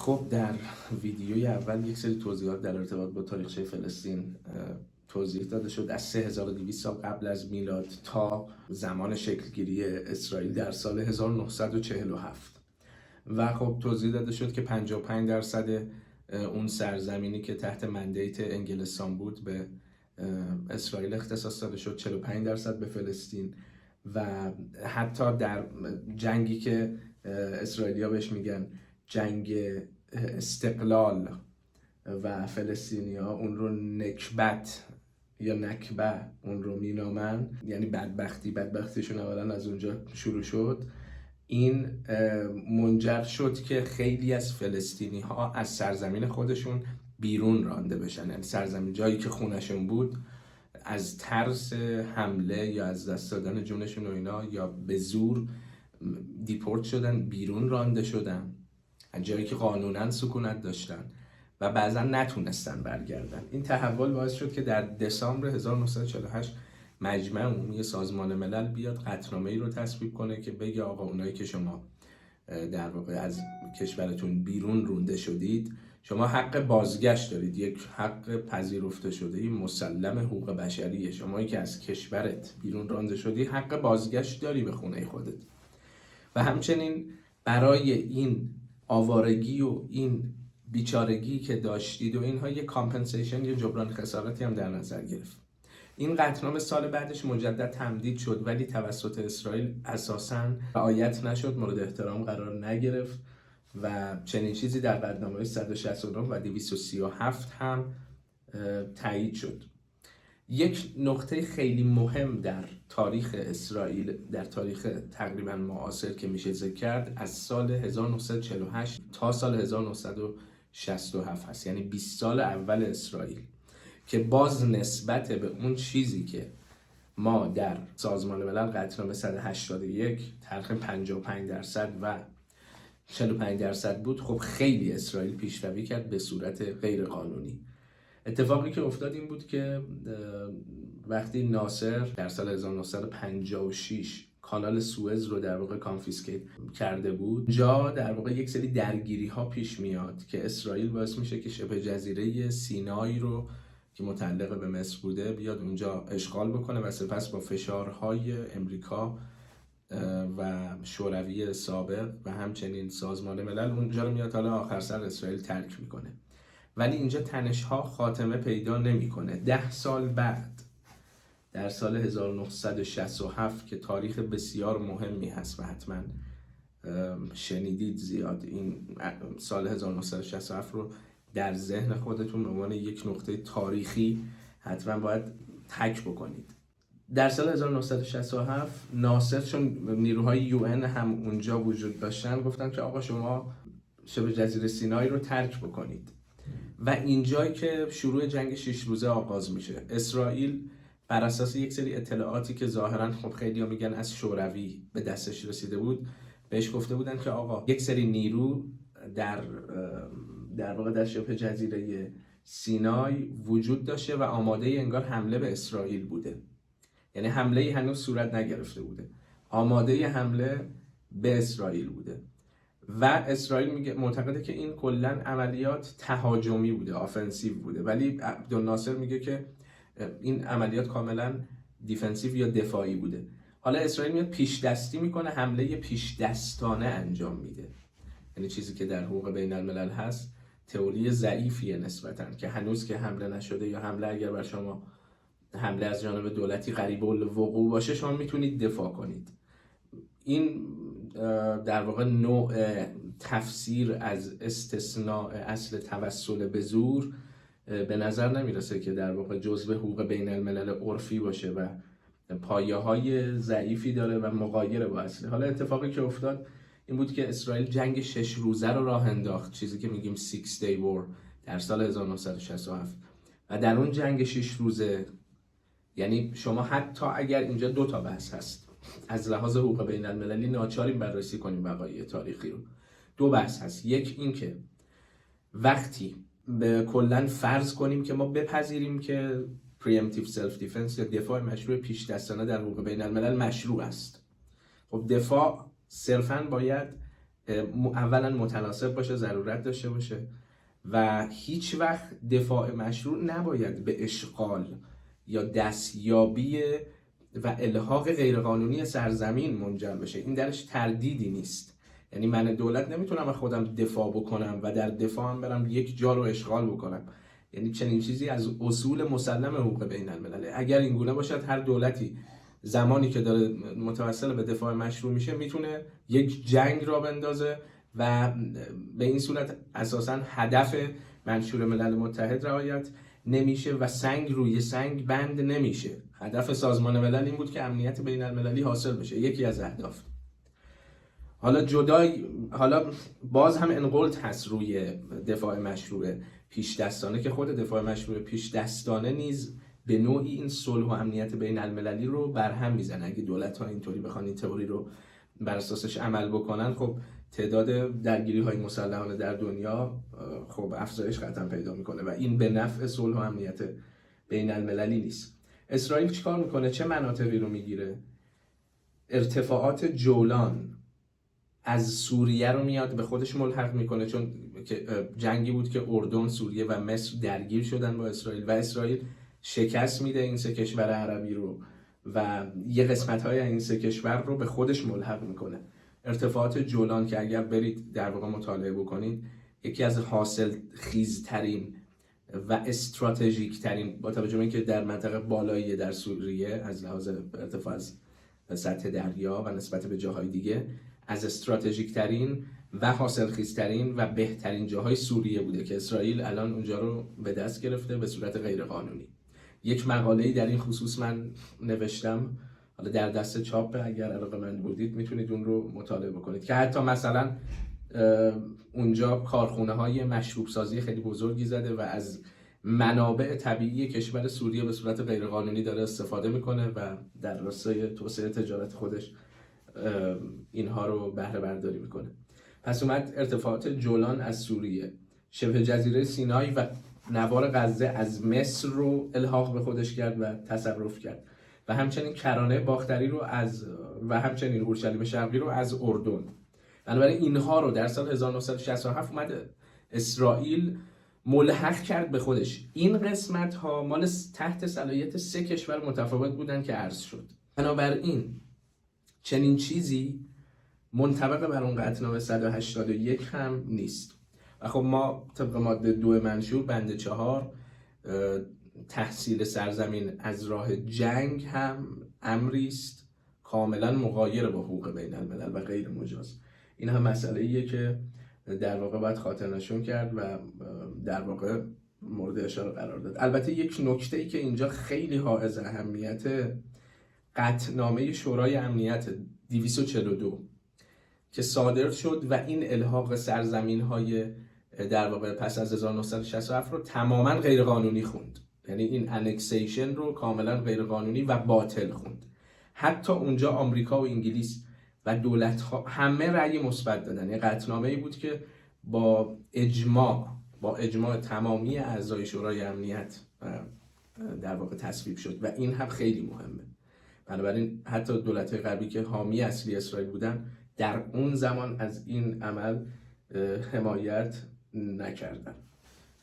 خب در ویدیوی اول یک سری توضیحات در ارتباط با تاریخچه فلسطین توضیح داده شد از 3200 سال قبل از میلاد تا زمان شکلگیری اسرائیل در سال 1947 و خب توضیح داده شد که 55% اون سرزمینی که تحت مندیت انگلستان بود به اسرائیل اختصاص داده شد، 45% به فلسطین و حتی در جنگی که اسرائیلیا بهش میگن جنگ استقلال و فلسطینیا اون رو نکبت یا نکبه اون رو مینامن، یعنی بدبختیشون اولا از اونجا شروع شد. این منجر شد که خیلی از فلسطینی ها از سرزمین خودشون بیرون رانده بشن، یعنی سرزمین جایی که خونشون بود از ترس حمله یا از دست دادن جونشون و اینا یا به زور دیپورت شدن، بیرون رانده شدن از جایی که قانونا سکونت داشتن و بعضا نتونستن برگردن. این تحول باعث شد که در دسامبر 1948 مجمع عمومی سازمان ملل بیاد قطعنامه‌ای رو تصویب کنه که بگه آقا اونایی که شما در واقع از کشورتون بیرون رونده شدید شما حق بازگشت دارید، یک حق پذیرفته شده مسلم حقوق بشریه. شمایی که از کشورت بیرون رانده شدی حق بازگشت داری به خونه خودت و همچنین برای این آوارگی و این بیچارگی که داشتید و اینها یک کامپنسیشن یا جبران خسارتی هم در نظر گرفت. این قطعنامه سال بعدش مجدد تمدید شد ولی توسط اسرائیل اساساً رعایت نشد، مورد احترام قرار نگرفت و چنین چیزی در قطعنامه 169 و 237 هم تایید شد. یک نقطه خیلی مهم در تاریخ اسرائیل، در تاریخ تقریبا معاصر که میشه ذکر کرد، از سال 1948 تا سال 1967 هست، یعنی 20 سال اول اسرائیل که باز نسبت به اون چیزی که ما در سازمان ملل قطعنامه 181 تقریبا 55% و 45% بود، خب خیلی اسرائیل پیشروی کرد به صورت غیر قانونی. اتفاقی که افتاد این بود که وقتی ناصر در سال 1956 کانال سوئز رو در واقع کانفیسکیت کرده بود، جا در واقع یک سری درگیری ها پیش میاد که اسرائیل باعث میشه که شبه جزیره سینای رو که متعلق به مصر بوده بیاد اونجا اشغال بکنه و سپس با فشارهای امریکا و شوروی سابق و همچنین سازمان ملل اونجا رو میاد حالا آخر سر اسرائیل ترک میکنه. ولی اینجا تنش‌ها خاتمه پیدا نمی‌کنه. 10 سال بعد در سال 1967 که تاریخ بسیار مهمی هست و حتما شنیدید زیاد، این سال 1967 رو در ذهن خودتون به عنوان یک نقطه تاریخی حتما باید تک بکنید. در سال 1967 ناصر، چون نیروهای UN هم اونجا وجود داشتن، گفتن که آقا شما شبه جزیره سینای رو ترک بکنید و اینجایی که شروع جنگ 6 روزه آغاز میشه. اسرائیل بر اساس یک سری اطلاعاتی که ظاهرا خب خیلی‌ها میگن از شوروی به دستش رسیده بود، بهش گفته بودن که آقا یک سری نیرو در واقع در شبه جزیره سینای وجود داشته و آماده انگار حمله به اسرائیل بوده، یعنی حمله هنوز صورت نگرفته بوده، آماده حمله به اسرائیل بوده و اسرائیل معتقده که این کلاً عملیات تهاجمی بوده، آفنسیو بوده، ولی عبدالناصر میگه که این عملیات کاملاً دیفنسیو یا دفاعی بوده. حالا اسرائیل میاد پیش دستی میکنه، حمله پیش دستانه انجام میده، یعنی چیزی که در حقوق بین الملل هست تئوری ضعیفیه نسبتاً که هنوز که حمله نشده یا حمله اگر بر شما حمله از جانب دولتی قریب الوقوع باشه شما میتونید دفاع کنید. این در واقع نوع تفسیر از استثناء اصل توسل به زور به نظر نمیرسه که در واقع جزء حقوق بین الملل عرفی باشه و پایه های ضعیفی داره و مغایر با اصل. حالا اتفاقی که افتاد این بود که اسرائیل جنگ 6 روزه رو راه انداخت، چیزی که میگیم 6 day war در سال 1967 و در اون جنگ 6 روزه، یعنی شما حتی اگر اینجا 2 تا بحث هست از لحاظ حقوق بین المللی، ناچاریم بررسی کنیم وقایع تاریخی رو. 2 بحث هست. یک این که وقتی به کلن فرض کنیم که ما بپذیریم که preemptive self defense یا دفاع مشروع پیش دستانه در حقوق بین الملل مشروع است، خب دفاع صرفاً باید اولا متناسب باشه، ضرورت داشته باشه و هیچ وقت دفاع مشروع نباید به اشغال یا دستیابی و الحاق غیرقانونی سرزمین منجر بشه. این درش تردیدی نیست. یعنی من دولت نمیتونم خودم دفاع بکنم و در دفاعم برم یک جا رو اشغال بکنم. یعنی چنین چیزی از اصول مسلم حقوق بین المللی. اگر این گونه باشد هر دولتی زمانی که داره متوسل به دفاع مشروع میشه میتونه یک جنگ را بندازه و به این صورت اساساً هدف منشور ملل متحد رعایت نمیشه و سنگ روی سنگ بند نمیشه. هدف سازمان ملل این بود که امنیت بین المللی حاصل بشه، یکی از اهداف. حالا باز هم انقلت هست روی دفاع مشروع پیش دستانه که خود دفاع مشروع پیش دستانه نیز به نوعی این صلح و امنیت بین المللی رو برهم میزنه. اگه دولت‌ها اینطوری بخوان این تئوری رو بر اساسش عمل بکنن، خب تعداد درگیری‌های مسلحانه در دنیا خب افزایش قطعا پیدا میکنه و این به نفع صلح و امنیت بین المللی نیست. اسرائیل چیکار میکنه؟ چه مناطقی رو میگیره؟ ارتفاعات جولان از سوریه رو میاد به خودش ملحق میکنه، چون جنگی بود که اردن، سوریه و مصر درگیر شدن با اسرائیل و اسرائیل شکست میده این سه کشور عربی رو و یه قسمت‌های این سه کشور رو به خودش ملحق میکنه. ارتفاعات جولان که اگر برید در واقع مطالعه بکنید، یکی از حاصل خیزترین و استراتژیک ترین، با توجه به اینکه در منطقه بالایی در سوریه از لحاظ ارتفاع از سطح دریا و نسبت به جاهای دیگه، از استراتژیک ترین و حاصلخیزترین و بهترین جاهای سوریه بوده که اسرائیل الان اونجا رو به دست گرفته به صورت غیرقانونی. یک مقاله‌ای در این خصوص من نوشتم، حالا در دست چاپ، اگر علاقه‌مند بودید میتونید اون رو مطالعه بکنید، که حتی مثلا اونجا کارخونه‌های مشروب سازی خیلی بزرگی زده و از منابع طبیعی کشور سوریه به صورت غیرقانونی داره استفاده میکنه و در راستای توسعه تجارت خودش اینها رو بهره برداری میکنه. پس اومد ارتفاعات جولان از سوریه، شبه جزیره سینای و نوار غزه از مصر رو الحاق به خودش کرد و تصرف کرد و همچنین کرانه باختری رو و همچنین اورشلیم شرقی رو از اردن. بنابراین اینها رو در سال 1967 اومد اسرائیل ملحق کرد به خودش. این قسمت ها مال تحت صلاحیت سه کشور متفاوت بودن که عرض شد. بنابراین چنین چیزی منطبق بر اون قطعنامه 181 هم نیست. و خب ما طبق ماده 2 منشور بند 4 تحصیل سرزمین از راه جنگ هم امری است کاملا مغایر با حقوق بین الملل و غیر مجاز. این هم مسئله ایه که در واقع باید خاطر نشون کرد و در واقع مورد اشاره قرار داد. البته یک نکته ای که اینجا خیلی حائز اهمیته، قطعنامه شورای امنیت 242 که صادر شد و این الحاق سرزمین های در واقع پس از 1967 رو تماما غیرقانونی خوند. یعنی این انکسیشن رو کاملا غیرقانونی و باطل خوند. حتی اونجا آمریکا و انگلیس و دولت ها همه رأی مثبت دادن. یه قطعنامه‌ای بود که با اجماع تمامی اعضای شورای امنیت در واقع تصویب شد و این هم خیلی مهمه. بنابراین حتی دولت‌های غربی که حامی اصلی اسرائیل بودن در اون زمان از این عمل حمایت نکردن.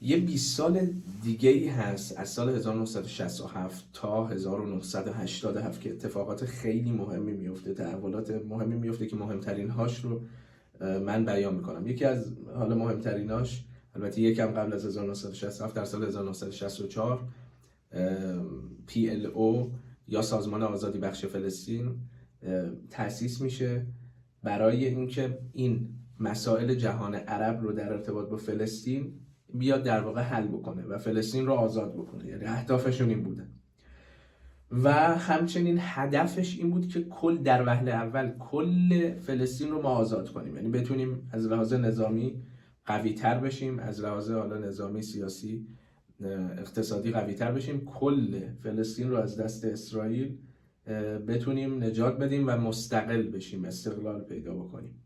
یه 20 سال دیگه ای هست از سال 1967 تا 1987 که اتفاقات خیلی مهمی میفته، تحولات مهمی میفته که مهمترین هاش رو من بیان میکنم. یکی از حالا مهمتریناش، البته یکم قبل از 1967، در سال 1964 PLO یا سازمان آزادی بخش فلسطین تأسیس میشه برای اینکه این مسائل جهان عرب رو در ارتباط با فلسطین بیاد در واقع حل بکنه و فلسطین رو آزاد بکنه. یعنی اهدافشون این بوده و همچنین هدفش این بود که در وهله اول کل فلسطین رو ما آزاد کنیم، یعنی بتونیم از لحاظ نظامی قوی تر بشیم، از لحاظ حالا نظامی، سیاسی، اقتصادی قوی تر بشیم، کل فلسطین رو از دست اسرائیل بتونیم نجات بدیم و مستقل بشیم، استقلال پیدا بکنیم.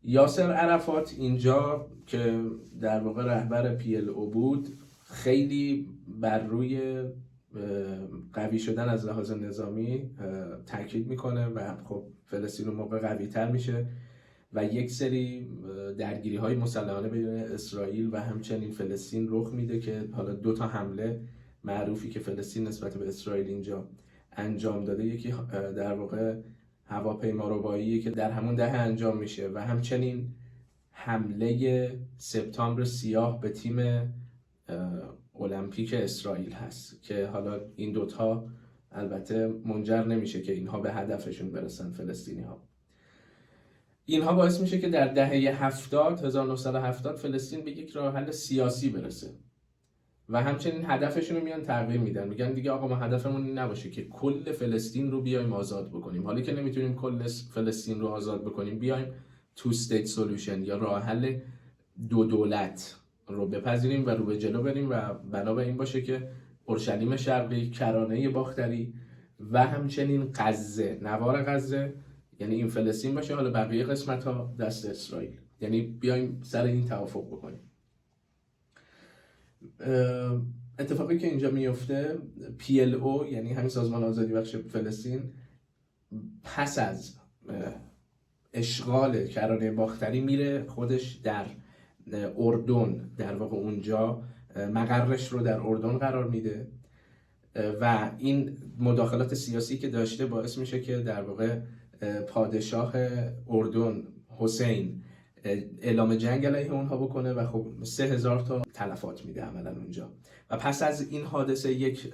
یاسر عرفات اینجا که در واقع رهبر PLO بود خیلی بر روی قوی شدن از لحاظ نظامی تاکید میکنه و خب فلسطین اون موقع قوی تر میشه و یک سری درگیری های مسلحانه بین اسرائیل و همچنین فلسطین رخ میده که حالا 2 حمله معروفی که فلسطین نسبت به اسرائیل اینجا انجام داده، یکی در واقع هواپیما ربایی که در همون دهه انجام میشه و همچنین حمله سپتامبر سیاه به تیم المپیک اسرائیل هست که حالا این 2 البته منجر نمیشه که اینها به هدفشون برسن فلسطینی ها. اینها باعث میشه که در دهه 1970 فلسطین به یک راه حل سیاسی برسه و همچنین هدفشون رو میان تغییر میدن، میگن دیگه آقا ما هدفمون این نباشه که کل فلسطین رو بیایم آزاد بکنیم، حالا که نمیتونیم کل فلسطین رو آزاد بکنیم بیایم تو استیت سولوشن یا راه حل 2 دولت رو بپذیریم و رو به جلو بریم و بنا به این باشه که اورشلیم شرقی، کرانه باختری و همچنین غزه، نوار غزه، یعنی این فلسطین باشه، حالا بقیه قسمت ها دست اسرائیل. یعنی بیایم سر این توافق بکنیم. اتفاقی که اینجا میفته، PLO یعنی همین سازمان آزادی بخش فلسطین پس از اشغال کرانه باختری میره خودش در اردن، در واقع اونجا مقرش رو در اردن قرار میده و این مداخلات سیاسی که داشته باعث میشه که در واقع پادشاه اردن حسین اعلام جنگ علیه اونها بکنه و خب 3000 تا تلفات میده عملا اونجا. و پس از این حادثه یک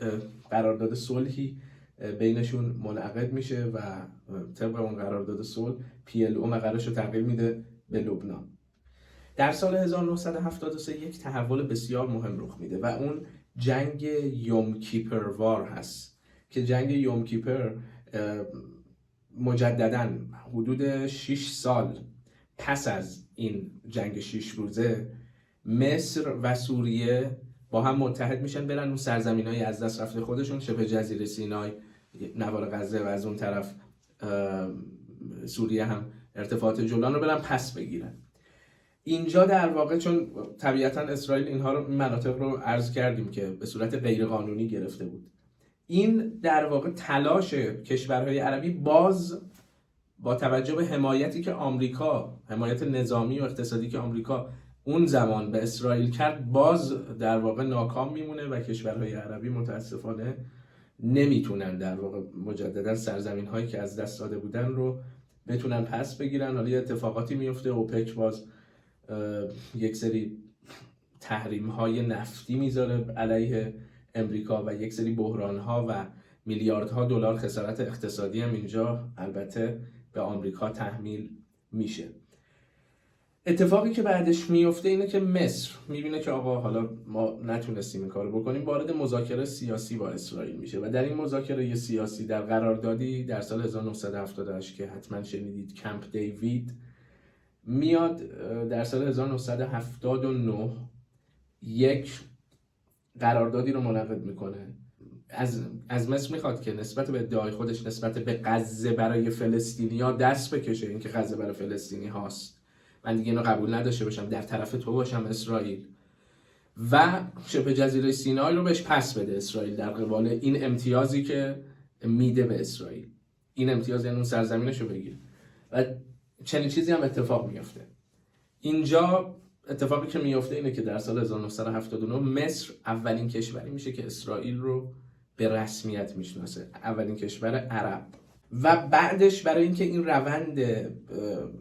قرارداد صلحی بینشون منعقد میشه و طبق اون قرارداد صلح PLO مقرش رو تغییر میده به لبنان. در سال 1973 یک تحول بسیار مهم رخ میده و اون جنگ یوم کیپر وار هست که جنگ یوم کیپر مجدداً حدود 6 سال پس از این جنگ 6 روزه مصر و سوریه با هم متحد میشن برن اون سرزمینای از دست رفته خودشون، شبه جزیره سینای، نوار غزه و از اون طرف سوریه هم ارتفاعات جولان رو برن پس بگیرن. اینجا در واقع چون طبیعتاً اسرائیل اینها رو، مناطق رو عرض کردیم که به صورت غیرقانونی گرفته بود، این در واقع تلاش کشورهای عربی باز با توجه به حمایتی که آمریکا، حمایت نظامی و اقتصادی که آمریکا اون زمان به اسرائیل کرد، باز در واقع ناکام میمونه و کشورهای عربی متاسفانه نمیتونن در واقع مجددا سرزمین هایی که از دست داده بودن رو بتونن پس بگیرن. حالا یه اتفاقاتی میفته، اوپک باز یک سری تحریم های نفتی میذاره علیه امریکا و یک سری بحران ها و میلیاردها دلار خسارت اقتصادی هم اینجا البته به آمریکا تحمیل میشه. اتفاقی که بعدش میفته اینه که مصر میبینه که آقا حالا ما نتونستیم این کارو بکنیم، وارد مذاکره سیاسی با اسرائیل میشه و در این مذاکره سیاسی در قراردادی در سال 1978 که حتما شنیدید، کمپ دیوید، میاد در سال 1979 یک قراردادی رو منعقد میکنه. از مصر میخواد که نسبت به ادعای خودش نسبت به غزه برای فلسطینی‌ها دست بکشه، اینکه غزه برای فلسطینی هاست، من دیگه اینو قبول نداشته باشم، در طرف تو باشم اسرائیل، و شبه جزیره سینای رو بهش پس بده اسرائیل در قبال این امتیازی که میده به اسرائیل. این امتیاز یعنی اون سرزمینش رو بگیر و چنین چیزی هم اتفاق میفته. اینجا اتفاقی که میفته اینه که در سال 1979 مصر اولین کشوری میشه که اسرائیل رو به رسمیت میشناسه، اولین کشور عرب. و بعدش برای اینکه این روند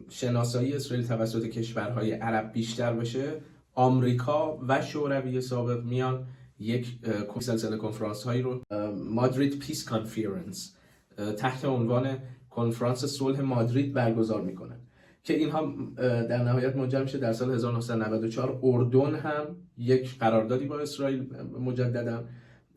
شناسایی اسرائیل توسط کشورهای عرب بیشتر بشه، آمریکا و شوروی سابق میان یک سلسله کنفرانس هایی رو مادرید پیس کانفرنس تحت عنوان کنفرانس صلح مادرید برگزار میکنن که اینها در نهایت منجر میشه در سال 1994 اردن هم یک قراردادی با اسرائیل مجددا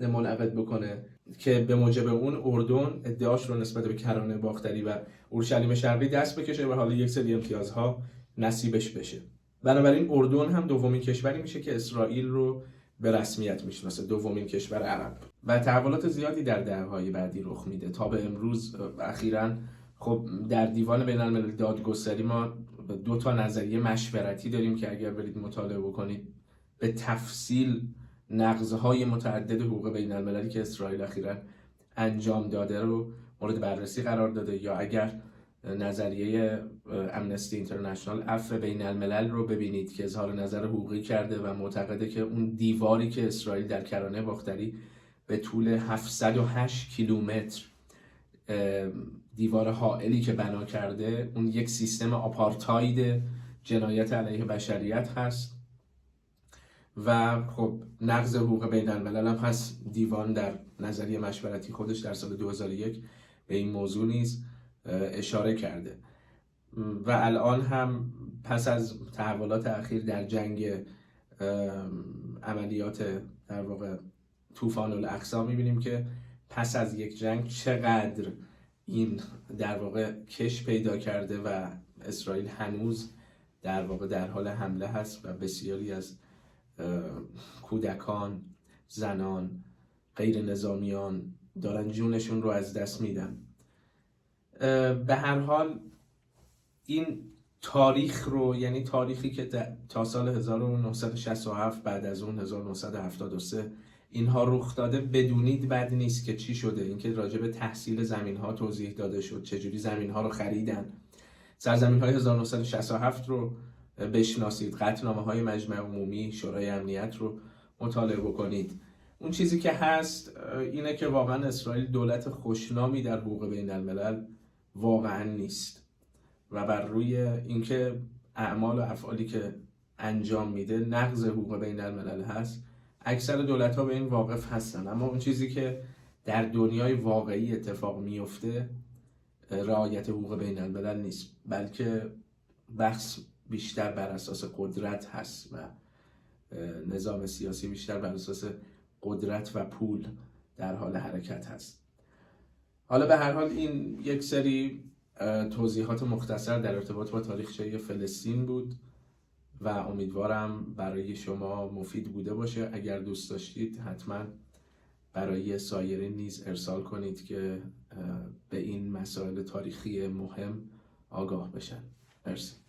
منعقد بکنه که به موجب اون اردن ادعاش رو نسبت به کرانه باختری و اورشلیم شرقی دست بکشه و حالا یک سری امتیازها نصیبش بشه. بنابراین اردن هم دومین کشوری میشه که اسرائیل رو به رسمیت میشناسه، دومین کشور عرب. و تحولات زیادی در دهه‌های بعدی رخ میده تا به امروز. اخیراً خب در دیوان بین‌المللی دادگستری ما 2 نظریه مشورتی داریم که اگر برید مطالعه بکنید به تفصیل نقض‌های متعدد حقوق بین‌المللی که اسرائیل اخیراً انجام داده رو مورد بررسی قرار داده، یا اگر نظریه امنستی اینترنشنال عفو بین الملل رو ببینید که اظهار نظر حقوقی کرده و معتقده که اون دیواری که اسرائیل در کرانه باختری به طول 708 کیلومتر دیوار حائلی که بنا کرده اون یک سیستم آپارتاید جنایت علیه بشریت هست و خب نقض حقوق بین الملل هم هست. دیوان در نظریه مشورتی خودش در سال 2001 به این موضوع نیز اشاره کرده و الان هم پس از تحولات اخیر در جنگ عملیات در واقع طوفان الاقصی میبینیم که پس از یک جنگ چقدر این در واقع کش پیدا کرده و اسرائیل هنوز در واقع در حال حمله هست و بسیاری از کودکان، زنان، غیر نظامیان دارن جونشون رو از دست میدن. به هر حال این تاریخ رو، یعنی تاریخی که تا سال 1967 بعد از اون 1973 اینها رخ داده، بدونید بد نیست که چی شده. اینکه راجع به تحصیل زمین ها توضیح داده شد، چجوری زمین ها رو خریدن. سرزمین های 1967 رو بشناسید، قطعنامه های مجمع عمومی شورای امنیت رو مطالعه بکنید. اون چیزی که هست اینه که واقعا اسرائیل دولت خوشنامی در حقوق بین الملل واقعا نیست و بر روی اینکه اعمال و افعالی که انجام میده نقض حقوق بین الملل هست، اکثر دولت ها به این واقف هستن. اما اون چیزی که در دنیای واقعی اتفاق میفته رعایت حقوق بین الملل نیست، بلکه بحث بیشتر بر اساس قدرت هست و نظام سیاسی بیشتر بر اساس قدرت و پول در حال حرکت هست. حالا به هر حال این یک سری توضیحات مختصر در ارتباط با تاریخچه فلسطین بود و امیدوارم برای شما مفید بوده باشه. اگر دوست داشتید حتما برای سایرین نیز ارسال کنید که به این مسائل تاریخی مهم آگاه بشن. مرسی.